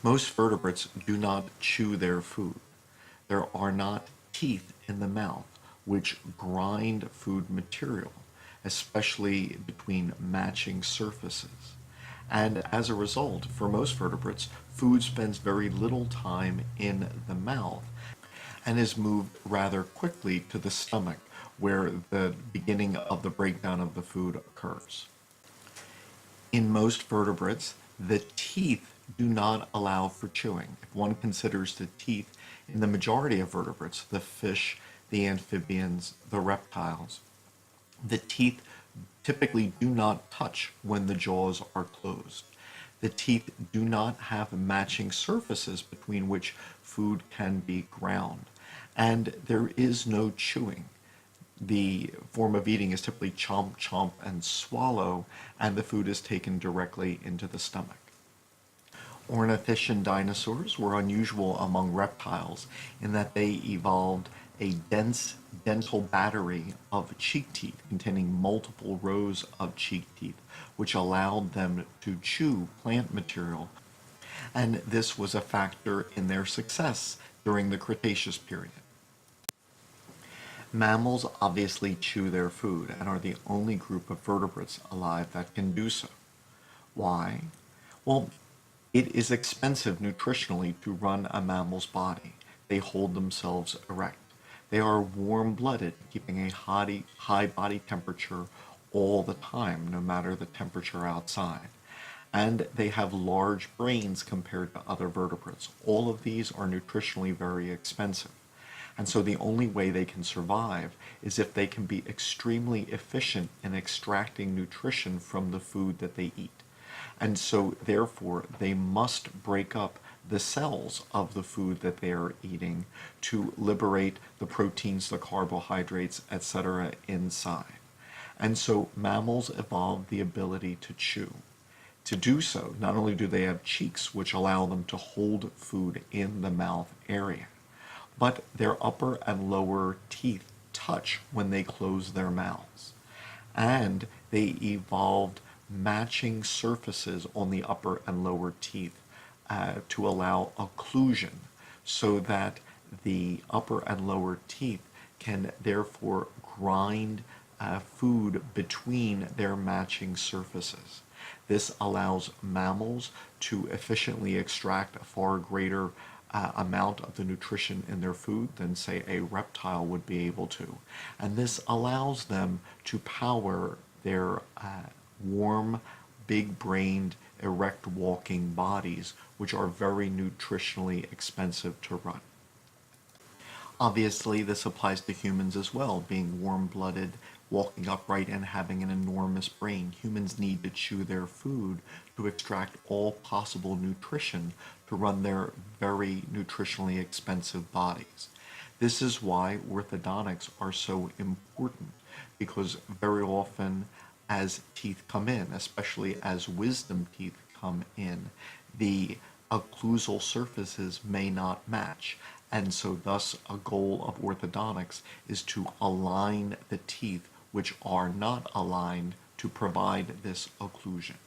Most vertebrates do not chew their food. There are not teeth in the mouth which grind food material, especially between matching surfaces. And as a result, for most vertebrates, food spends very little time in the mouth and is moved rather quickly to the stomach, where the beginning of the breakdown of the food occurs. In most vertebrates, the teeth do not allow for chewing. If one considers the teeth in the majority of vertebrates, the fish, the amphibians, the reptiles, the teeth typically do not touch when the jaws are closed. The teeth do not have matching surfaces between which food can be ground, and there is no chewing. The form of eating is typically chomp, chomp, and swallow, and the food is taken directly into the stomach. Ornithischian dinosaurs were unusual among reptiles in that they evolved a dense dental battery of cheek teeth containing multiple rows of cheek teeth, which allowed them to chew plant material, and this was a factor in their success during the Cretaceous period. Mammals obviously chew their food and are the only group of vertebrates alive that can do so. Why? Well, it is expensive nutritionally to run a mammal's body. They hold themselves erect. They are warm-blooded, keeping a high body temperature all the time, no matter the temperature outside. And they have large brains compared to other vertebrates. All of these are nutritionally very expensive. And so the only way they can survive is if they can be extremely efficient in extracting nutrition from the food that they eat. And so therefore they must break up the cells of the food that they are eating to liberate the proteins, the carbohydrates, etc. inside. And so mammals evolved the ability to chew. To do so, not only do they have cheeks which allow them to hold food in the mouth area, but their upper and lower teeth touch when they close their mouths. And they evolved matching surfaces on the upper and lower teeth to allow occlusion, so that the upper and lower teeth can therefore grind food between their matching surfaces. This allows mammals to efficiently extract a far greater amount of the nutrition in their food than, say, a reptile would be able to. And this allows them to power their warm, big-brained, erect walking bodies, which are very nutritionally expensive to run. Obviously, this applies to humans as well, being warm-blooded, walking upright, and having an enormous brain. Humans need to chew their food to extract all possible nutrition to run their very nutritionally expensive bodies. This is why orthodontics are so important, because very often as teeth come in, especially as wisdom teeth come in, the occlusal surfaces may not match. And so thus a goal of orthodontics is to align the teeth which are not aligned to provide this occlusion.